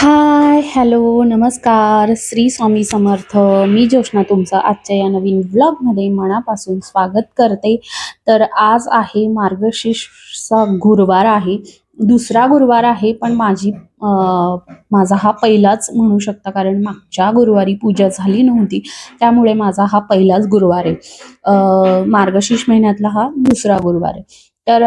हाय, hello, नमस्कार. श्री स्वामी समर्थ. मी ज्योत्स्ना तुमचं आजच्या या नवीन व्लॉगमध्ये मनापासून स्वागत करते. तर आज आहे मार्गशीर्षचा गुरुवार आहे. दुसरा गुरुवार आहे, पण माझा हा पहिलाच म्हणू शकता, कारण मागच्या गुरुवारी पूजा झाली नव्हती. त्यामुळे माझा हा पहिलाच गुरुवार आहे. मार्गशीर्ष महिन्यातला हा दुसरा गुरुवार आहे. तर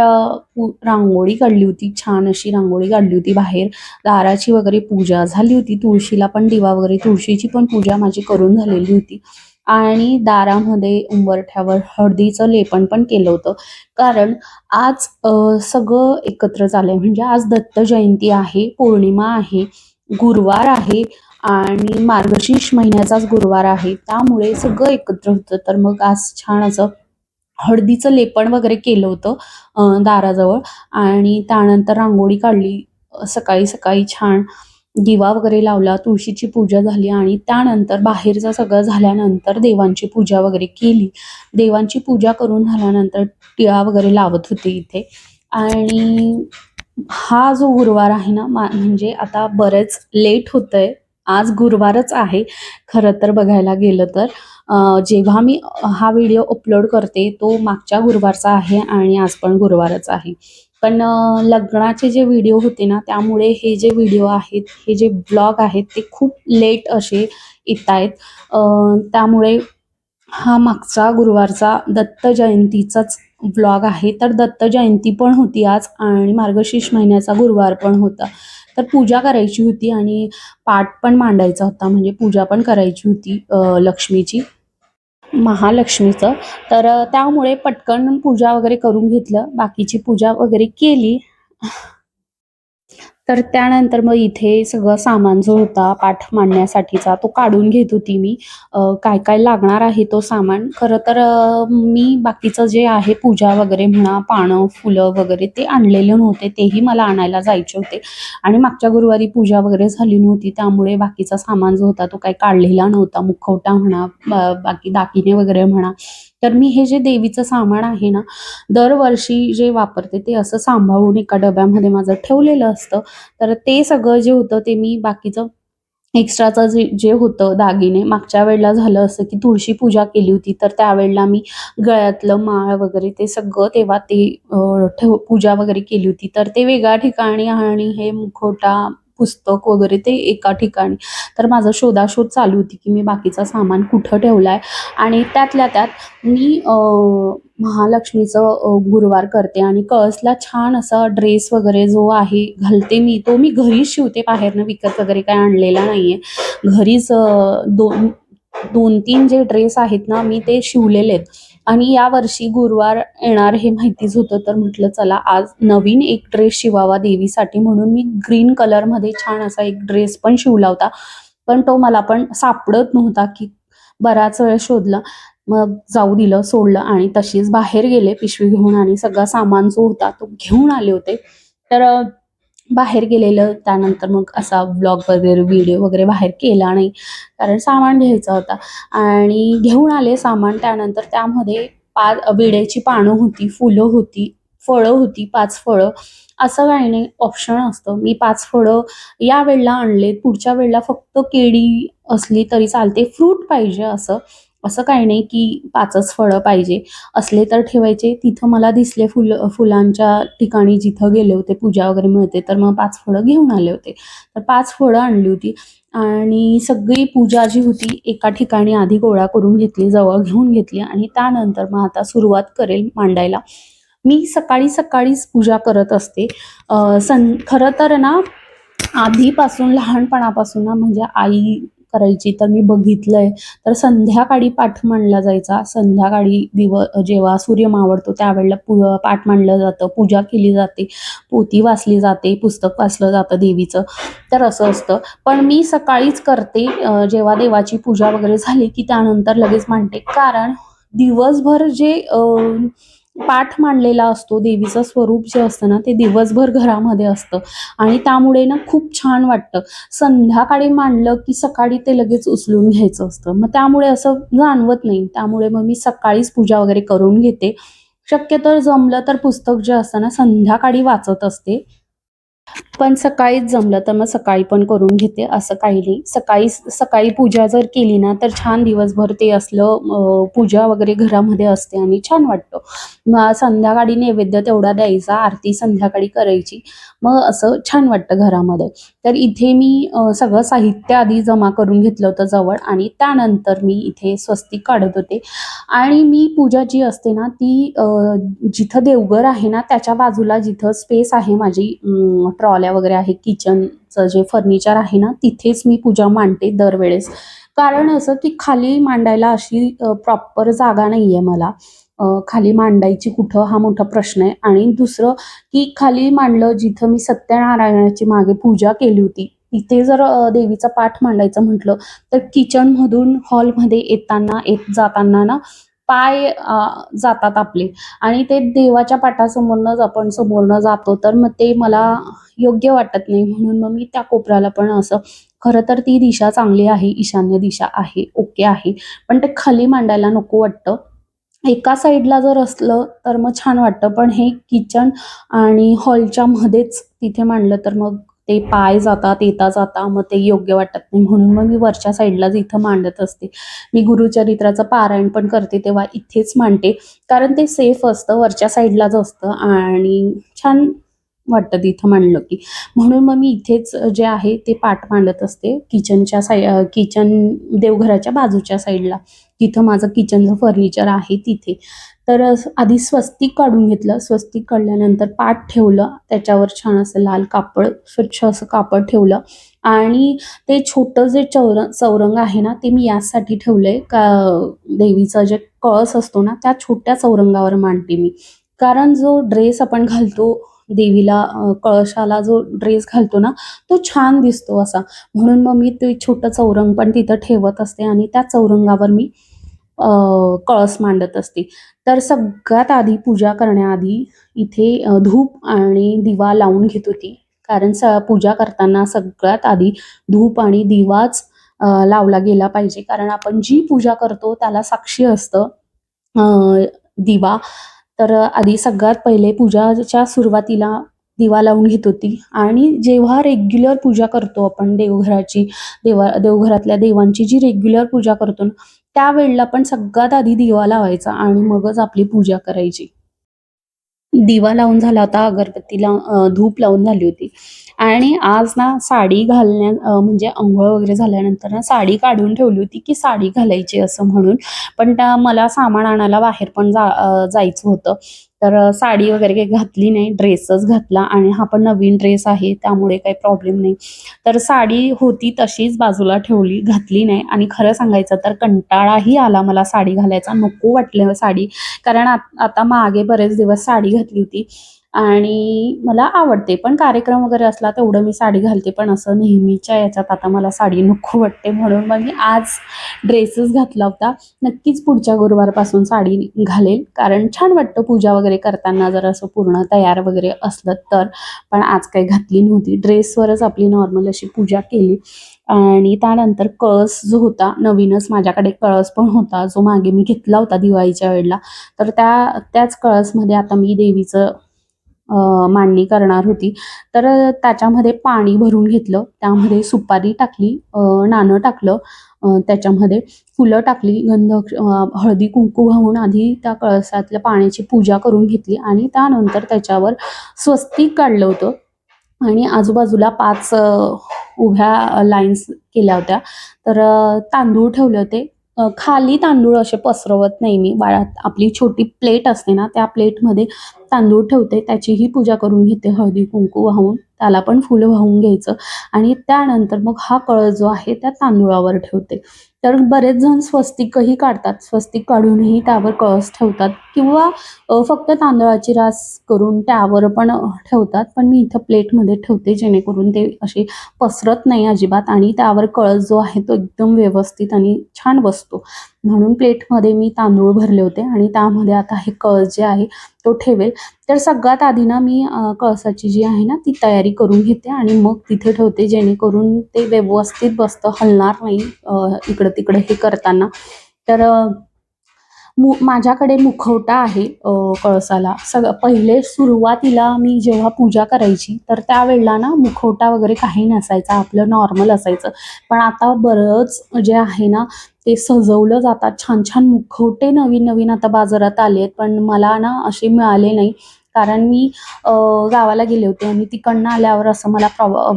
रांगोळी काढली होती, छान अशी रांगोळी काढली होती बाहेर. दाराची वगैरे पूजा झाली होती, तुळशीला पण दिवा वगैरे, तुळशीची पण पूजा माझी करून झालेली होती. आणि दारामध्ये उंबरठ्यावर हळदीचं लेपन पण केलं होतं. कारण आज सगळं एकत्र झालंय. म्हणजे आज दत्त जयंती आहे, पौर्णिमा आहे, गुरुवार आहे आणि मार्गशीर्ष महिन्याचाच गुरुवार आहे. त्यामुळे सगळं एकत्र होतं. तर मग आज छान असं हळदीचं लेपन वगैरे केलं होतं दाराजवळ. आणि त्यानंतर रांगोळी काढली. सकाळी सकाळी छान दिवा वगैरे लावला, तुळशीची पूजा झाली आणि त्यानंतर बाहेरचं सगळं झाल्यानंतर देवांची पूजा वगैरे केली. देवांची पूजा करून झाल्यानंतर टिळा वगैरे लावत होते इथे. आणि हा जो गुरुवार आहे ना, म्हणजे आता बरेच लेट होतंय. आज गुरुवारच आहे खरं तर बघायला गेलं तर. जेव्हा मी हा व्हिडिओ अपलोड करते तो मागच्या गुरुवारचा आहे आणि आज पण गुरुवारच आहे. पण लग्नाचे जे व्हिडिओ होते ना, त्यामुळे हे जे व्हिडिओ आहेत, हे जे ब्लॉग आहेत, ते खूप लेट असे येत आहेत. त्यामुळे हा मागचा गुरुवारचा दत्त जयंतीचाच व्लॉग आहे. तर दत्त जयंती पण होती आज आणि मार्गशीर्ष महिन्याचा गुरुवार पण होता. तर पूजा करायची होती आणि पाठ पण मांडायचा होता, म्हणजे पूजा पण करायची होती लक्ष्मीची, महालक्ष्मीचं. तर त्यामुळे पटकन पूजा वगैरे करून घेतलं, बाकीची पूजा वगैरे केली. तर त्यानंतर मग इथे सगळं सामान जो होता पाठ मांडण्यासाठीचा तो काढून घेत होती मी. काय काय लागणार आहे तो सामान. खरं तर मी बाकीचं जे आहे पूजा वगैरे म्हणा, पानं, फुलं वगैरे ते आणलेले नव्हते, तेही मला आणायला जायचे होते. आणि मागच्या गुरुवारी पूजा वगैरे झाली नव्हती, त्यामुळे बाकीचा सामान जो होता तो काही काढलेला नव्हता. मुखवटा म्हणा, बाकी दागिने वगैरे म्हणा. तर मी हे जे देवीचं सामान आहे ना, दरवर्षी जे वापरते ते असं सांभाळून एका डब्यामध्ये माझं ठेवलेलं असतं. तर ते सगळं जे होतं ते मी बाकीचं एक्स्ट्राचं जे जे होतं दागिने, मागच्या वेळेला झालं असं की तुळशी पूजा केली होती, तर त्यावेळेला मी गळ्यातलं माळ वगैरे ते सगळं तेव्हा ते पूजा वगैरे केली होती, तर ते वेगळ्या ठिकाणी आणि हे मुखवटा, पुस्तक वगैरे ते एका ठिकाणी. तर माझं शोधाशोध चालू होती की मी बाकीचं सामान कुठं ठेवलाय. आणि त्यातल्या त्यात मी महालक्ष्मीचं गुरुवार करते आणि कळसला छान असा ड्रेस वगैरे जो आहे घालते मी. तो मी घरीच शिवते, बाहेरनं विकत वगैरे काही आणलेला नाहीये. घरीच 2-3 जे ड्रेस आहेत ना, मी ते शिवलेले आहेत. आणि यावर्षी गुरुवार येणार हे माहितीच होतं, तर म्हटलं चला आज नवीन एक ड्रेस शिवावा देवीसाठी, म्हणून मी ग्रीन कलरमध्ये छान असा एक ड्रेस पण शिवला होता. पण तो मला पण सापडत नव्हता, की बराच वेळ शोधला. मग जाऊ दिलं, सोडलं आणि तशीच बाहेर गेले पिशवी घेऊन आणि सगळा सामान जो होता तो घेऊन आले होते. तर बाहेर गेलेलं, त्यानंतर मग असा ब्लॉग वगैरे, व्हिडिओ वगैरे बाहेर केला नाही, कारण सामान घ्यायचा होता. आणि घेऊन आले सामान. त्यानंतर त्यामध्ये 5 विड्याची पानं होती, फुलं होती, फळं होती, 5 फळं. असं काही नाही, ऑप्शन असतं. मी 5 फळं या वेळेला आणलेत, पुढच्या वेळेला फक्त केळी असली तरी चालते, फ्रूट पाहिजे असं. असं काही नाही की 5च फळं पाहिजे. असले तर ठेवायचे. तिथं मला दिसले फुलांच्या ठिकाणी जिथं गेले होते, पूजा वगैरे मिळते, तर मग 5 फळं घेऊन आले होते. तर 5 फळं आणली होती आणि सगळी पूजा जी होती एका ठिकाणी आधी गोळा करून घेतली, जवळ घेऊन घेतली आणि त्यानंतर मग आता सुरुवात करेल मांडायला. मी सकाळी सकाळीच पूजा करत असते. खरं तर ना, आधीपासून लहानपणापासून ना, म्हणजे आई करायची तर मी बघितलंय. तर संध्याकाळी पाठ मांडला जायचा. संध्याकाळी जेव्हा सूर्य मावळतो त्यावेळेला पाठ मांडलं जातं, पूजा केली जाते, पोथी वाचली जाते, पुस्तक वाचलं जातं देवीचं. तर असं असतं. पण मी सकाळीच करते. जेव्हा देवाची पूजा वगैरे झाली की त्यानंतर लगेच मांडते. कारण दिवसभर जे पाठ मांडलेला असतो, देवीचं स्वरूप जे असतं ना, ते दिवसभर घरामध्ये असतं आणि त्यामुळे ना खूप छान वाटतं. संध्याकाळी मांडलं की सकाळी ते लगेच उचलून घ्यायचं असतं, मग त्यामुळे असं जाणवत नाही. त्यामुळे मग मी सकाळीच पूजा वगैरे करून घेते. शक्यतो जमलं तर पुस्तक जे असतं ना, संध्याकाळी वाचत असते. पण सकाळीच जमलं तर मग सकाळी पण करून घेते, असं काही नाही. सकाळी सकाळी पूजा जर केली ना तर छान दिवसभर ते असलं पूजा वगैरे घरामध्ये असते आणि छान वाटतं. मग संध्याकाळी नैवेद्य तेवढा द्यायचा, आरती संध्याकाळी करायची. मग असं छान वाटतं घरामध्ये. तर इथे मी सगळं साहित्य आधी जमा करून घेतलं होतं जवळ आणि त्यानंतर मी इथे स्वस्तिक काढत होते. आणि मी पूजा जी असते ना ती जिथं देवघर आहे ना त्याच्या बाजूला जिथं स्पेस आहे माझी, ट्रॉल्या वगैरे आहे, किचनचं जे फर्निचर आहे ना तिथेच मी पूजा मांडते दरवेळेस. कारण असं की खाली मांडायला अशी प्रॉपर जागा नाहीये मला. खाली मांडायची कुठं हा मोठा प्रश्न आहे. आणि दुसरं की खाली मांडलं जिथं मी सत्यनारायणाची मागे पूजा केली होती तिथे जर देवीचा पाठ मांडायचं म्हटलं तर किचनमधून हॉलमध्ये येताना येत जाताना ना पाय जातात आपले. आणि ते देवाच्या पाटासमोरनच आपण समोरनं जातो तर मग ते मला योग्य वाटत नाही. म्हणून मग मी त्या कोपऱ्याला पण असं, खरं तर ती दिशा चांगली आहे, ईशान्य दिशा आहे, ओके आहे. पण ते खाली मांडायला नको वाटतं. एका साईडला जर असलं तर मग छान वाटतं. पण हे किचन आणि हॉलच्या मध्येच तिथे मांडलं तर मग ते पाय जातात, येता-जाता मग ते योग्य वाटत नाही. म्हणून मग मी वरच्या साईडलाच इथं मांडत असते. मी गुरुचरित्राचं पारायण पण करते तेव्हा इथेच मांडते. कारण ते सेफ असतं, वरच्या साईडलाच असतं आणि छान वाटतं तिथं मांडलं की. म्हणून मग मी इथेच जे आहे ते पाट मांडत असते किचन देवघराच्या बाजूच्या साईडला. जिथं माझं किचनचं फर्निचर आहे तिथे. तर आधी स्वस्तिक काढून घेतलं. स्वस्तिक काढल्यानंतर पाट ठेवलं. त्याच्यावर छान असं लाल कापड, स्वच्छ असं कापड ठेवलं आणि ते छोटं जे चौरंग आहे ना, ते मी यासाठी ठेवलंय का देवीचा जे कळस असतो ना, त्या छोट्या चौरंगावर मांडते मी. कारण जो ड्रेस आपण घालतो देवीला, कळशाला जो ड्रेस घालतो ना, तो छान दिसतो असा. म्हणून मग मी ते छोटं चौरंग पण तिथं ठेवत असते आणि त्या चौरंगावर मी कळस मांडत असते. तर सगळ्यात आधी पूजा करण्याआधी इथे धूप आणि दिवा लावून घेत होती. कारण पूजा करताना सगळ्यात आधी धूप आणि दिवाच लावला गेला पाहिजे. कारण आपण जी पूजा करतो त्याला साक्षी असतं दिवा. तर आधी सगळ्यात पहिले पूजाच्या सुरुवातीला दिवा लावून घेत होती आणि जेव्हा रेग्युलर पूजा करतो आपण देवघरातल्या देवांची जी रेग्युलर पूजा करतो ना, त्यावेळेला पण सगळ्यात आधी दिवा लावायचा आणि मगच आपली पूजा करायची. दिवा लावून झाला होता, अगरबत्तीला धूप लावून झाली होती. आणि आज ना साडी म्हणजे अंघोळ वगैरे झाल्यानंतर ना साडी काढून ठेवली होती, की साडी घालायची असं म्हणून. पण मला सामान आणायला बाहेर पण जायचं होतं. तर साडी वगैरे काही घातली नाही, ड्रेसच घातला आणि हा पण नवीन ड्रेस आहे त्यामुळे काही प्रॉब्लेम नाही. तर साडी होती तशीच बाजूला ठेवली, घातली नाही. आणि खरं सांगायचं तर कंटाळाही आला मला साडी घालायचा, नको वाटलं साडी. कारण आता मागे बरेच दिवस साडी घातली होती आणि मला आवडते. पण कार्यक्रम वगैरे असला तेवढं मी साडी घालते. पण असं नेहमीच्या याच्यात आता मला साडी नको वाटते. म्हणून मग मी आज ड्रेसच घातला होता. नक्कीच पुढच्या गुरुवारपासून साडी घालेल. कारण छान वाटतं पूजा वगैरे करताना जर असं पूर्ण तयार वगैरे असलं तर. पण आज काही घातली नव्हती. ड्रेसवरच आपली नॉर्मल अशी पूजा केली. आणि त्यानंतर कळस जो होता, नवीनच माझ्याकडे कळस पण होता, जो मागे मी घेतला होता दिवाळीच्या वेळेला. तर त्याच कळसमध्ये आता मी देवीचं मांडणी करणार होती. तर त्याच्यामध्ये पाणी भरून घेतलं, त्यामध्ये सुपारी टाकली, नाणं टाकलं, त्याच्यामध्ये फुलं टाकली, हळदी कुंकू वाहून आधी त्या कळसातल्या पाण्याची पूजा करून घेतली आणि त्यानंतर त्याच्यावर स्वस्तिक काढलं होतं. आणि आजूबाजूला 5 उभ्या लाईन्स केल्या होत्या. तर तांदूळ ठेवले होते. खाली तांदूळ असे पसरवत नाही मी. आपली छोटी प्लेट असते ना, त्या प्लेटमध्ये तांदूळ ठेवते. त्याचीही पूजा करून घेते हळदी-कुंकू वाहून. त्याला पण फुलं वाहून घ्यायचं आणि त्यानंतर मग हा कळस जो आहे त्या तांदूळावर ठेवते. तर बरेच जण स्वस्तिकही काढतात. स्वस्तिक काढूनही त्यावर कळस ठेवतात किंवा फक्त तांदळाची रास करून त्यावर पण ठेवतात. पण मी इथं प्लेटमध्ये ठेवते जेणेकरून ते असे पसरत नाही अजिबात आणि त्यावर कळस जो आहे तो एकदम व्यवस्थित आणि छान बसतो. म्हणून प्लेटमध्ये मी तांदूळ भरले होते आणि त्यामध्ये आता हे कळस जे आहे तो ठेवेल. तर सगळ्यात आधी ना मी कळसाची जी आहे ना ती तयारी करून घेते आणि मग तिथे ठेवते जेणेकरून ते व्यवस्थित बसतं, हलणार नाही इकडं-तिकडं हे करताना. तर माझ्याकडे मुखवटा आहे कळसाला. पहिले सुरुवातीला मी जेव्हा पूजा करायची तर त्यावेळेला ना मुखवटा वगैरे काही नसायचा, आपलं नॉर्मल असायचं. पण आता बरंच जे आहे ना ते सजवलं जातात. छान छान मुखवटे नवीन नवीन आता बाजारात आले आहेत, पण मला ना असे मिळाले नाही. कारण मी गावाला गेले होते आणि तिकडनं आल्यावर असं मला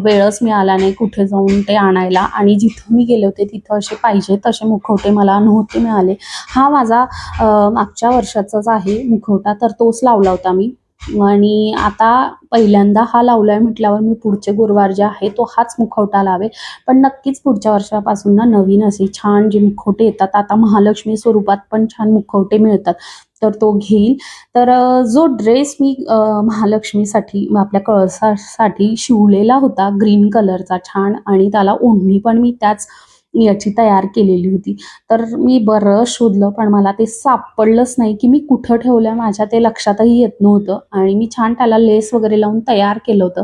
वेळच मिळाला नाही कुठे जाऊन ते आणायला, आणि जिथं मी गेले होते तिथं असे पाहिजे तसे मुखवटे मला नव्हते मिळाले. हा माझा मागच्या वर्षाचाच आहे मुखवटा, तर तोच लावला होता मी. आणि आता पहिल्यांदा हा लावलाय म्हटल्यावर मी पुढचे गुरुवार जे आहे तो हाच मुखवटा लावेल. पण नक्कीच पुढच्या वर्षापासून ना नवीन असे छान जे मुखवटे येतात, आता महालक्ष्मी स्वरूपात पण छान मुखवटे मिळतात, तर तो घेईल. तर जो ड्रेस मी महालक्ष्मीसाठी आपल्या कळसासाठी शिवलेला होता ग्रीन कलरचा छान, आणि त्याला ओढणी पण मी त्याच याची तयार केलेली होती. तर मी बरं शोधलं पण मला ते सापडलंच नाही की मी कुठं ठेवलं, माझ्या ते लक्षातही येत नव्हतं. आणि मी छान त्याला लेस वगैरे लावून तयार केलं होतं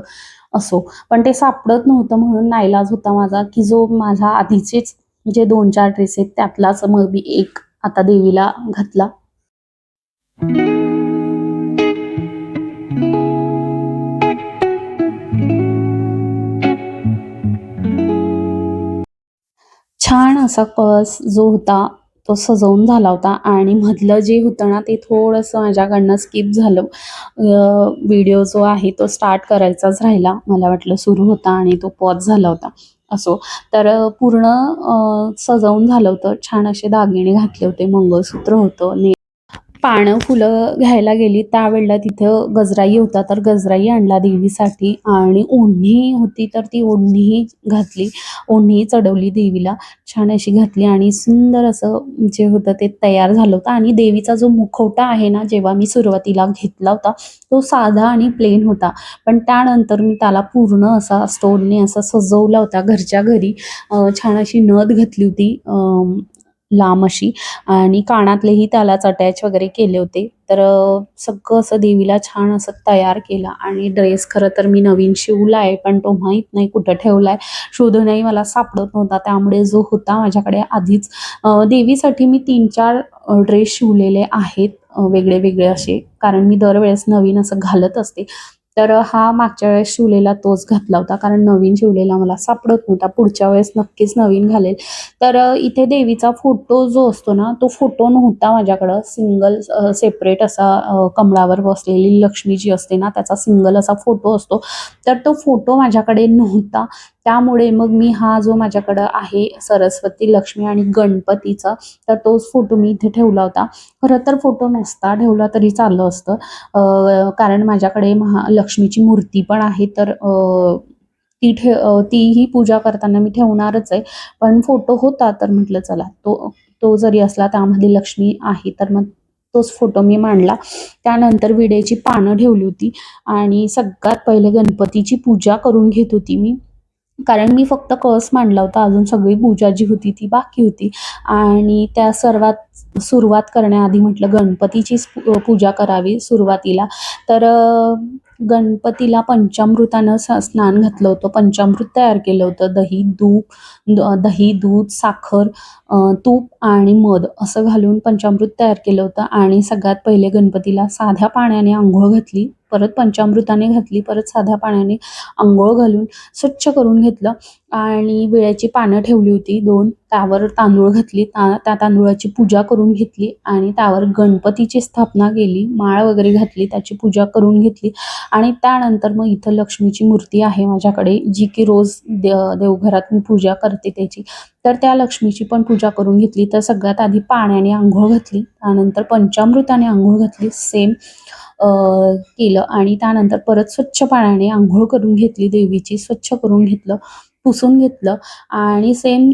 असो, पण ते सापडत नव्हतं. म्हणून नाईलाज होता माझा की जो माझा आधीचेच जे 2-4 ड्रेस आहेत त्यातलाच मग मी एक आता देवीला घातला. छान असा पर्स जो होता तो सजवून झाला होता, आणि मधलं जे होतं ना ते थोडंसं माझ्याकडनं स्किप झालं. व्हिडिओ जो आहे तो स्टार्ट करायचाच राहिला. मला वाटलं सुरू होता आणि तो पॉज झाला होता. असो. तर पूर्ण सजवून झालं होतं. छान असे दागिने घातले होते, मंगळसूत्र होतं, पानं फुलं घ्यायला गेली त्यावेळेला तिथं गजराई होता, तर गजराई आणला देवीसाठी. आणि ओढणी होती तर ती ओढणीही घातली, ओढणीही चढवली देवीला, छान अशी घातली. आणि सुंदर असं जे होतं ते तयार झालं होतं. आणि देवीचा जो मुखवटा आहे ना, जेव्हा मी सुरुवातीला घेतला होता तो साधा आणि प्लेन होता, पण त्यानंतर मी त्याला पूर्ण असा स्टोनने असा सजवला होता घरच्या घरी. छान अशी नथ घातली होती लांब अशी, आणि कानातलेही त्यालाच अटॅच वगैरे केले होते. तर सगळं असं देवीला छान असं तयार केलं. आणि ड्रेस खरं तर मी नवीन शिवला आहे, पण तो माहीत नाही कुठं ठेवला आहे, शोधूनही मला सापडत नव्हता. त्यामुळे जो होता माझ्याकडे आधीच देवीसाठी मी 3-4 ड्रेस शिवलेले आहेत वेगळे वेगळे असे, कारण मी दरवेळेस नवीन असं घालत असते. तर हा मागच्या वेळेस शिवलेला तोच घातला होता, कारण नवीन शिवलेला मला सापडत नव्हता. पुढच्या वेळेस नक्कीच नवीन घालेल. तर इथे देवीचा फोटो जो असतो ना, तो फोटो नव्हता माझ्याकडं. सिंगल सेपरेट असा कमळावर बसलेली लक्ष्मी जी असते ना, त्याचा सिंगल असा फोटो असतो. तर तो फोटो माझ्याकडे नव्हता. त्यामुळे मग मी हा जो माझ्याकडं आहे सरस्वती, लक्ष्मी आणि गणपतीचा, तर तोच फोटो मी इथे ठेवला होता. खरं तर फोटो नसता ठेवला तरी चाललं असतं, कारण माझ्याकडे महालक्ष्मीची मूर्ती पण आहे. तर तीही पूजा करताना मी ठेवणारच आहे. पण फोटो होता तर म्हटलं चला तो तो जरी असला त्यामध्ये लक्ष्मी आहे तर मग तोच फोटो मी मांडला. त्यानंतर विड्याची पानं ठेवली होती, आणि सगळ्यात पहिले गणपतीची पूजा करून घेत होती मी. कारण मी फक्त कळस मांडला होता, अजून सगळी पूजा जी होती ती बाकी होती. आणि त्या सर्वात सुरुवात करण्याआधी म्हटलं गणपतीचीच पूजा करावी सुरुवातीला. तर गणपतीला पंचामृतानं स्नान घातलं होतं, पंचामृत तयार केलं होतं. दही, दूध, साखर, तूप आणि मध असं घालून पंचामृत तयार केलं होतं. आणि सगळ्यात पहिले गणपतीला साध्या पाण्याने अंघोळ घातली, परत पंचामृताने घातली, परत साध्या पाण्याने अंघोळ घालून स्वच्छ करून घेतलं. आणि विड्याची पानं ठेवली होती 2, त्यावर तांदूळ घातली, त्या तांदूळाची पूजा करून घेतली. आणि त्यावर गणपतीची स्थापना केली, माळ वगैरे घातली, त्याची पूजा करून घेतली. आणि त्यानंतर मग इथं लक्ष्मीची मूर्ती आहे माझ्याकडे, जी की रोज देवघरात मी पूजा करते त्याची. तर त्या लक्ष्मीची पण पूजा करून घेतली. तर सगळ्यात आधी पाण्याने अंघोळ घातली, त्यानंतर पंचामृताने अंघोळ घातली, सेम केलं. आणि त्यानंतर परत स्वच्छ पाण्याने अंघोळ करून घेतली, देवीची स्वच्छ करून घेतलं, पुसून घेतलं. आणि सेम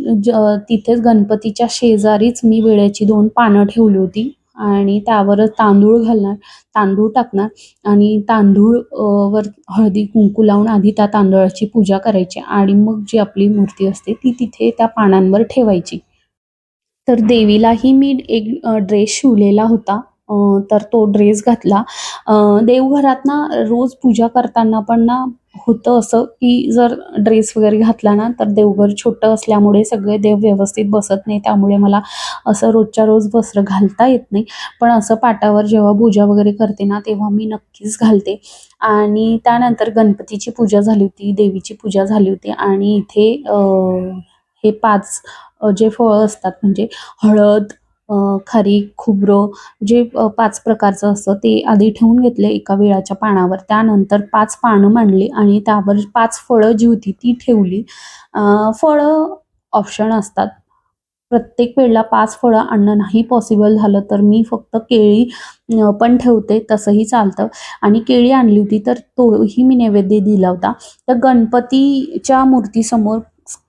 तिथेच गणपतीच्या शेजारीच मी विड्याची 2 पानं ठेवली होती, आणि त्यावरच तांदूळ घालणार, तांदूळ टाकणार. आणि तांदूळ वर हळदी कुंकू लावून आधी त्या तांदळाची पूजा करायची, आणि मग जी आपली मूर्ती असते ती तिथे त्या पानांवर ठेवायची. तर देवीलाही मी एक ड्रेस शिवलेला होता, तर तो ड्रेस घातला. देवघरात ना रोज पूजा करताना पण ना होतं असं, की जर ड्रेस वगैरे घातला ना, तर देवघर छोटं असल्यामुळे सगळे देव व्यवस्थित बसत नाही. त्यामुळे मला असं रोजच्या रोज वस्त्र घालता येत नाही. पण असं पाटावर जेव्हा पूजा वगैरे करते ना, तेव्हा मी नक्कीच घालते. आणि त्यानंतर गणपतीची पूजा झाली होती, देवीची पूजा झाली होती आणि इथे हे 5 जे फळं असतात म्हणजे हळद, खारीक, खोबरं जे 5 प्रकारचं असतं ते आधी ठेवून घेतले एका विळाच्या पानावर. त्यानंतर 5 पानं मांडली आणि त्यावर 5 फळं जी होती ती ठेवली. फळं ऑप्शन असतात. प्रत्येक वेळेला 5 फळं आणणं नाही पॉसिबल झालं तर मी फक्त केळी पण ठेवते तसंही चालतं आणि केळी आणली होती तर तोही मी नैवेद्य दिला होता. तर गणपतीच्या मूर्तीसमोर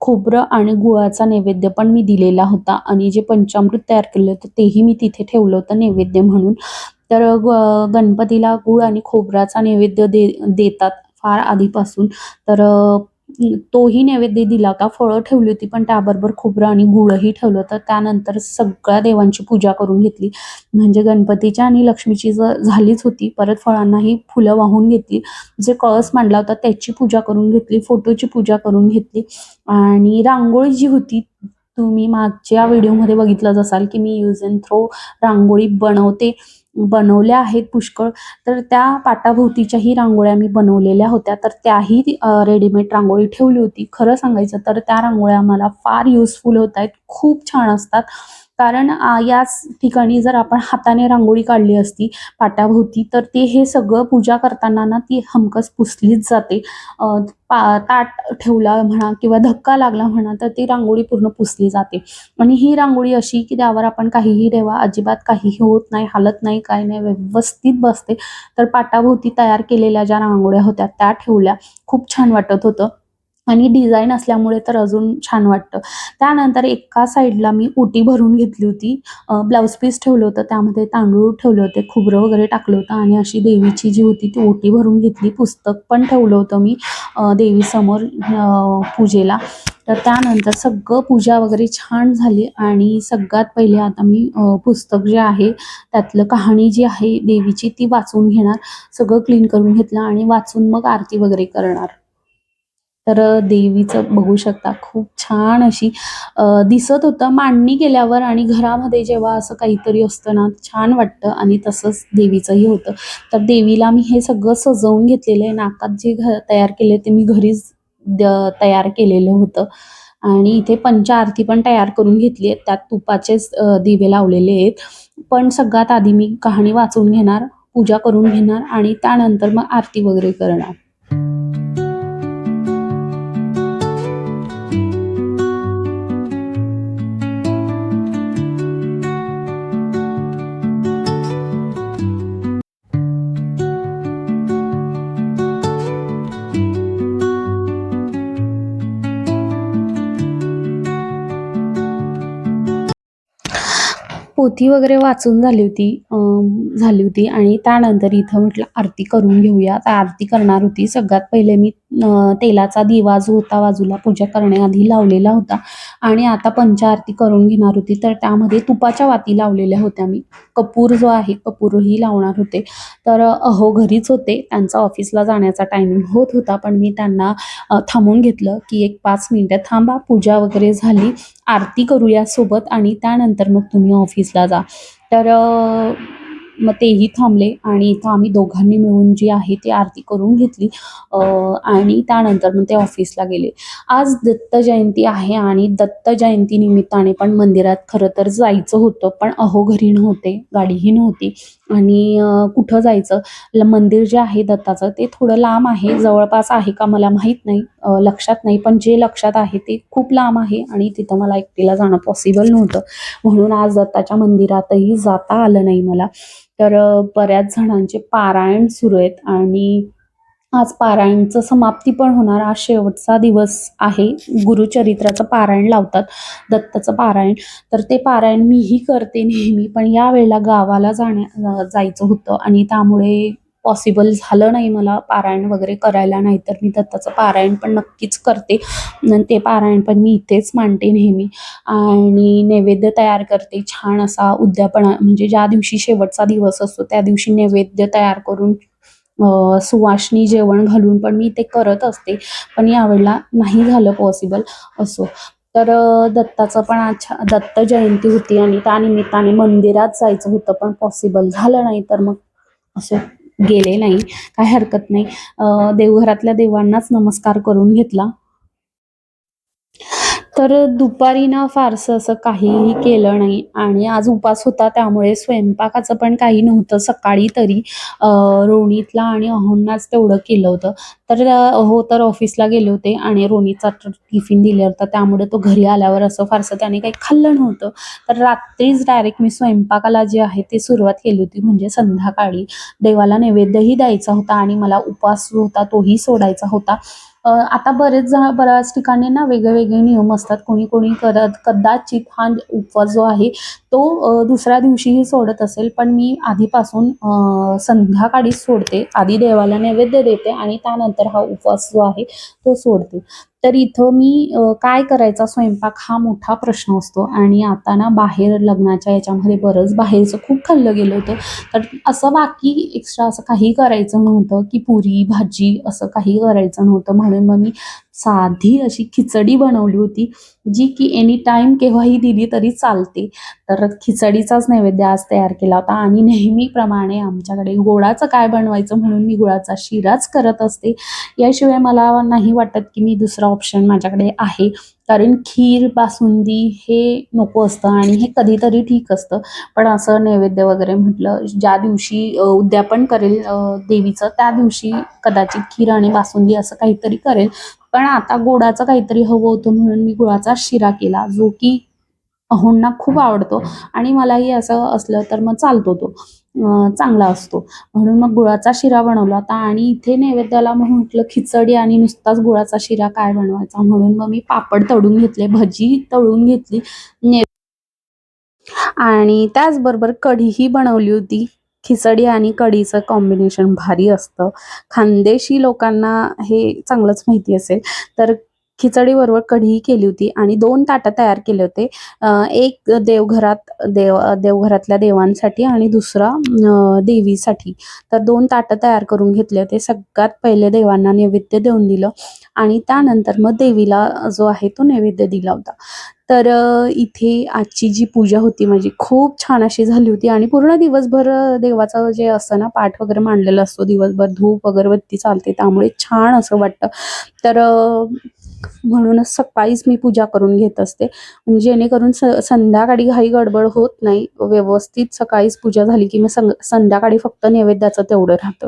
खोबरं आणि गुळाचा नैवेद्य पण मी दिलेला होता आणि जे पंचामृत तयार केलं होतं तेही मी तिथे ठेवलं होतं नैवेद्य म्हणून. तर गणपतीला गूळ आणि खोबऱ्याचा नैवेद्य देतात फार आधीपासून. तर तोही नैवेद्य दिला होता. फळं ठेवली होती, पण त्याबरोबर खोबरं आणि गूळही ठेवलं होतं. त्यानंतर सगळ्या देवांची पूजा करून घेतली. म्हणजे गणपतीच्या आणि लक्ष्मीची झालीच होती. परत फळांनाही फुलं वाहून घेतली. जे कळस मांडला होता त्याची पूजा करून घेतली. फोटोची पूजा करून घेतली आणि रांगोळी जी होती, तुम्ही मागच्या व्हिडिओमध्ये बघितलंच असाल, की मी यूज एंड थ्रो रांगोळी बनवल्या आहेत पुष्कळ. तर त्या पाटाभोवतीच्याही रांगोळ्या मी बनवलेल्या होत्या. तर त्याही रेडीमेड रांगोळी ठेवली होती. खरं सांगायचं तर त्या रांगोळ्या मला फार युजफुल होत आहेत. खूप छान असतात. कारण याच ठिकाणी जर आपण हाताने रांगोळी काढली असती पाटाभोवती, तर ते हे सगळं पूजा करताना ना ती हमखास पुसलीच जाते. ताट ठेवला म्हणा किंवा धक्का लागला म्हणा, तर ती रांगोळी पूर्ण पुसली जाते. आणि ही रांगोळी अशी की त्यावर आपण काहीही ठेवा, अजिबात काहीही होत नाही, हालत नाही, काही नाही, व्यवस्थित बसते. तर पाटाभोवती तयार केलेल्या ज्या रांगोळ्या होत्या त्या ठेवल्या. खूप छान वाटत होतं. आणि डिझाईन असल्यामुळे तर अजून छान वाटतं. त्यानंतर एका साईडला मी ओटी भरून घेतली होती. ब्लाउज पीस ठेवलं होतं, त्यामध्ये तांदूळ ठेवले होते, खोबरं वगैरे टाकलं होतं आणि अशी देवीची जी होती ती ओटी भरून घेतली. पुस्तक पण ठेवलं होतं मी देवीसमोर पूजेला. तर त्यानंतर सगळं पूजा वगैरे छान झाली आणि सगळ्यात पहिले आता मी पुस्तक जे आहे त्यातलं कहाणी जी आहे देवीची ती वाचून घेणार. सगळं क्लीन करून घेतलं आणि वाचून मग आरती वगैरे करणार. तर देवीचं बघू शकता खूप छान अशी दिसत होतं मांडणी केल्यावर आणि घरामध्ये जेव्हा असं काहीतरी असतं ना छान वाटतं आणि तसंच देवीचंही होतं. तर देवीला मी हे सगळं सजवून घेतलेलं आहे. नाकात जे तयार केले ते मी घरीच तयार केलेलं होतं आणि इथे पंचाआरती पण तयार करून घेतली आहे. त्यात तुपाचेच दिवे लावलेले आहेत. पण सगळ्यात आधी मी कहाणी वाचून घेणार, पूजा करून घेणार आणि त्यानंतर मग आरती वगैरे करणार. पोथी वगैरे वाचून झाली होती आणि त्यानंतर इथं म्हटलं आरती करून घेऊया. तर आरती करणार होती. सगळ्यात पहिले मी तेलाचा दिवा जो होता बाजूला पूजा करण्याआधी लावलेला होता आणि आता पंचाआरती करून घेणार होती. तर त्यामध्ये तुपाच्या वाती लावलेल्या होत्या मी. कपूर जो आहे कपूरही लावणार होते. तर अहो घरीच होते. त्यांचा ऑफिसला जाण्याचा टायमिंग होत होता. पण मी त्यांना थांबवून घेतलं, की "एक 5 मिनिटं थांबा. पूजा वगैरे झाली आरती करूया सोबत आणि त्यानंतर मग तुम्ही ऑफिसला जा." तर मग तेही थांबले आणि इथं आम्ही दोघांनी मिळून जी आहे ती आरती करून घेतली आणि त्यानंतर मग ते ऑफिसला गेले. आज दत्त जयंती आहे आणि दत्त जयंती निमित्ताने पण मंदिरात खरं तर जायचं होतं, पण अहो घरी नव्हते, गाडीही नव्हती आणि कुठं जायचं? मंदिर जे आहे दत्ताचं ते थोडं लांब आहे. जवळपास आहे का मला माहीत नाही, लक्षात नाही. पण जे लक्षात आहे ते खूप लांब आहे आणि तिथं मला एकटीला जाणं पॉसिबल नव्हतं. म्हणून आज दत्ताच्या मंदिरातही जाता आलं नाही मला. तर बऱ्याच जणांचे पारायण सुरू आहेत आणि आज पारायणचं समाप्ती पण होणार. आज शेवटचा दिवस आहे. गुरुचरित्राचं पारायण लावतात, दत्ताचं पारायण. तर ते पारायण मीही करते नेहमी. पण यावेळेला गावाला जायचं होतं आणि त्यामुळे पॉसिबल झालं नाही मला पारायण वगैरे करायला, नाही तर मी दत्ताचं पारायण पण नक्कीच करते आणि ते पारायण पण मी इथेच मांडते नेहमी. आणि नैवेद्य तयार करते छान असा उद्यापना, म्हणजे ज्या दिवशी शेवटचा दिवस असतो त्या दिवशी नैवेद्य तयार करून सुवासिनी जेवण घालून पण मी ते करत असते. पण यावेळेला नाही झालं पॉसिबल असो. तर दत्ताचं पण दत्त जयंती होती आणि त्या निमित्ताने मंदिरात जायचं होतं, पण पॉसिबल झालं नाही, तर मग असं गेले नाही. काही हरकत नाही. देवघरातल्या देवांनाच नमस्कार करून घेतला. तर दुपारी ना फारसं असं काहीही केलं नाही आणि आज उपास होता त्यामुळे स्वयंपाकाचं पण काही नव्हतं सकाळी तरी. रोनीतला आणि अहोंनाच तेवढं केलं होतं. तर अहो तर ऑफिसला गेले होते आणि रोनीचा टिफिन दिला होता, त्यामुळे तो घरी आल्यावर असं फारसं त्याने काही खाल्लं नव्हतं. तर रात्रीच डायरेक्ट मी स्वयंपाकाला जे आहे ते सुरुवात केली होती, म्हणजे संध्याकाळी देवाला नैवेद्यही द्यायचा होता आणि मला उपवास जो होता तोही सोडायचा होता. आता बऱ्याच ठिकाणी ना वेगळे नियम असतात. कोणी कोणी कदाचित हा उपवास जो आहे तो दुसऱ्या दिवशीही सोडत असेल, पण मी आधीपासून संध्याकाळीच सोडते. आधी देवाला नैवेद्य देते आणि त्यानंतर हा उपवास जो आहे तो सोडते. तर इथं मी काय करायचा स्वयंपाक हा मोठा प्रश्न असतो आणि आता ना बाहेर लग्नाच्या याच्यामध्ये बरंच बाहेरचं खूप खाल्लं गेलं होतं. तर असं बाकी एक्स्ट्रा असं काही करायचं नव्हतं, की पुरी भाजी असं काही करायचं नव्हतं, म्हणून मग मी साधी अशी खिचडी बनवली होती, जी की एनी टाईम केव्हाही दिली तरी चालते. तर खिचडीचाच नैवेद्य आज तयार केला होता आणि नेहमीप्रमाणे आमच्याकडे गोडाचं काय बनवायचं म्हणून मी गुळाचा शिराच करत असते. याशिवाय मला नाही वाटत की मी दुसरा ऑप्शन माझ्याकडे आहे. कारण खीर, बासुंदी हे नको असतं आणि हे कधीतरी ठीक असतं. पण असं नैवेद्य वगैरे म्हटलं, ज्या दिवशी उद्यापन करेल देवीचं त्या दिवशी कदाचित खीर आणि बासुंदी असं काहीतरी करेल. पण आता गोडाचं काहीतरी हवं होतं म्हणून मी गुळाचा शिरा केला, जो की अहोंना खूप आवडतो आणि मलाही असं असलं तर मग चालतो तो. चांगला असतो. म्हणून मग गुळाचा शिरा बनवला होता आणि इथे नैवेद्याला मग म्हटलं खिचडी आणि नुसताच गुळाचा शिरा काय बनवायचा, म्हणून मग मी पापड तळून घेतले, भजी तळून घेतली आणि त्याचबरोबर कढीही बनवली होती. खिचडी आणि कढीचं कॉम्बिनेशन भारी असतं. खानदेशी लोकांना हे चांगलंच माहिती असेल. तर खिचडीबरोबर कढीही केली होती आणि 2 ताटं तयार केले होते. एक देवघरातल्या देवांसाठी आणि दुसरा देवीसाठी. तर 2 ताटं तयार करून घेतले होते. सगळ्यात पहिले देवांना नैवेद्य देऊन दिलं आणि त्यानंतर मग देवीला जो आहे तो नैवेद्य दिला होता. तर इथे आजची जी पूजा होती माझी खूप छान अशी झाली होती आणि पूर्ण दिवसभर देवाचं जे असतं ना पाठ वगैरे मांडलेला असतो, दिवसभर धूप अगरबत्ती चालते त्यामुळे छान असं वाटतं. तर म्हणूनच सकाळीच मी पूजा करून घेत असते, जेणेकरून संध्याकाळी घाई गडबड होत नाही. व्यवस्थित सकाळीच पूजा झाली की मग संध्याकाळी फक्त नैवेद्याचं तेवढं राहतं.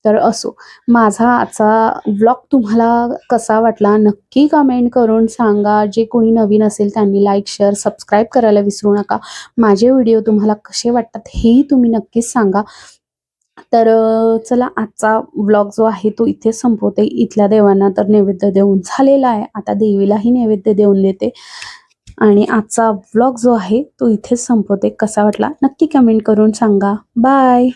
तर असो, माझा आजचा व्लॉग तुम्हाला कसा वाटला नक्की कमेंट करून सांगा. जे कोणी नवीन असेल त्यांनी लाईक, शेअर, सबस्क्राईब करायला विसरू नका. माझे व्हिडिओ तुम्हाला कसे वाटतात हेही तुम्ही नक्कीच सांगा. तर चला आजचा व्लॉग जो आहे तो इथेच संपवते. इथल्या देवांना तर नैवेद्य देऊन झालेला आहे. आता देवीलाही नैवेद्य देऊन देते आणि आजचा व्लॉग जो आहे तो इथेच संपवते. कसा वाटला नक्की कमेंट करून सांगा. बाय.